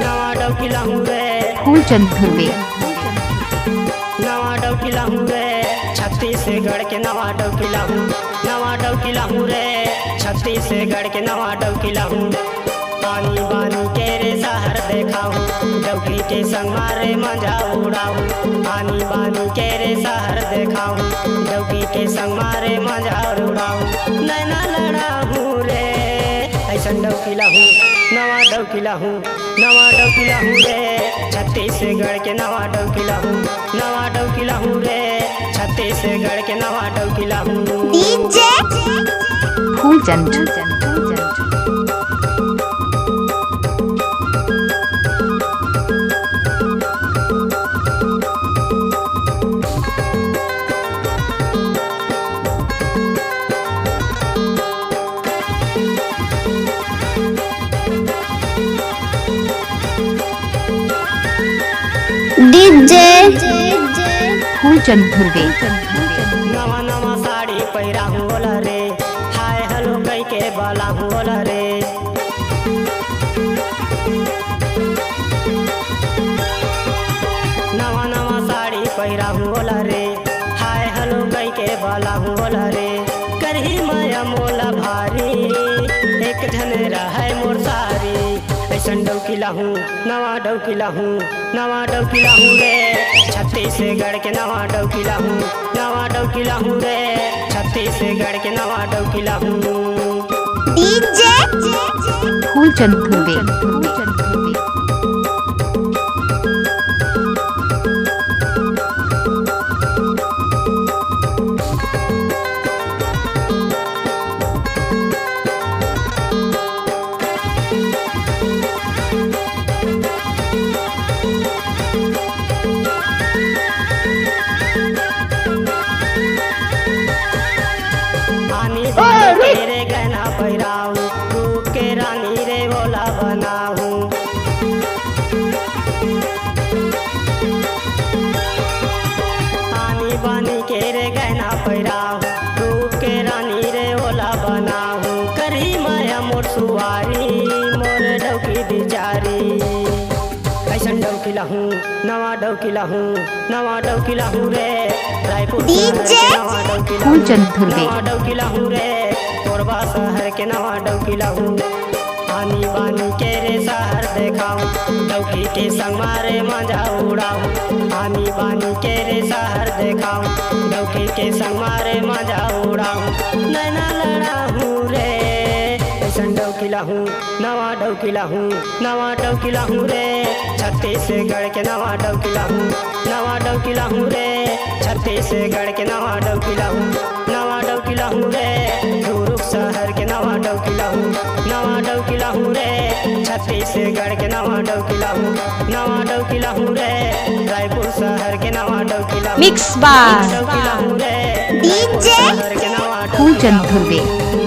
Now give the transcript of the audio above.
नवा डौकिला हूँ रे फूलचंद धुर्वे, नवा डौकिला हूँ रे छत्तीसगढ़ के नवा डौकिला हूँ, नवा डौकिला हूँ रे छत्तीसगढ़ के नवा डौकिला हूँ। पानी बानी के रे शहर देखा हूँ, डौकी के संग मारे मजा उड़ाऊँ। पानी बानी के रे शहर देखा हूँ, डौकी के संग मारे मजा उड़ाऊँ। नैना लड़ा हूँ रे ऐसन डौकिला हूँ, नवा डौकिला हूँ, नवा डौकिला हूँ रे छत्तीसगढ़ के नवा डौकिला हूँ, नवा डौकिला हूँ रे छत्तीसगढ़ के नवा डौकिला हूँ। डीजे फूलचंद डीजे फूलचंद धुर्वे, नवा नवा साड़ी पहिरा हूँ बोला रे, हाय हलो कई के बाला हूँ बोला रे। नवा नवा साड़ी पहिरा हूँ बोला रे, हाय हलो कई के बाला हूँ बोला रे। करही माया मोला भारी एक झन रहे मोर सारी, ऐसन डौकिला हूँ, नवा डौकिला हूँ, नवा डौकिला हूँ रे छत्तीसगढ़ के नवा डौकिला हूँ, नवा डौकिला हूँ रे छत्तीसगढ़ के नवा डौकिला हूँ। डीजे फूलचंद धुर्वे, आनी बानी के रे गहना पहिराऊं, रूप के रानी रे बोला बनाऊं। आनी बानी के रे गहना पहिराऊं, रूप के रानी रे बोला बनाऊं। करही माया मोर सुवारी मोर डौकी बिचारी, ऐसन डौकिला हूँ, नवा डौकिला हूँ, नवा डौकिला हूँ रे रायपुर शहर के नवा डौकिला हूँ, फूलचंद धुर्वे, नवा डौकिला हूँ रे कोरबा शहर के नवा डौकिला हूँ। आनी बानी के रे शहर देखाऊं, डौकी के संग मारे मजा उड़ाऊं। आनी बानी के रे शहर देखाऊं, डौकी के संग मारे मजा उड़ाऊं। नैना लड़ा हूँ रे ऐसन डौकिला हूँ, नवा डौकिला हूँ, नवा डौकिला हूँ रे छत्तीसगढ़ के नवा डौकिला हूँ, नवा डौकिला हूँ रे छत्तीसगढ़ के नवा डौकिला हूँ, नवा डौकिला हूँ रे दुर्ग शहर के नवा डौकिला हूँ, नवा डौकिला हूँ रे छत्तीसगढ़ के नवा डौकिला हूँ, नवा डौकिला हूँ रे रायपुर शहर के नवा डौकिला हूँ, मिक्स बार डौकिला हूँ रे डीजे शहर के नवा फूलचंद धुर्वे।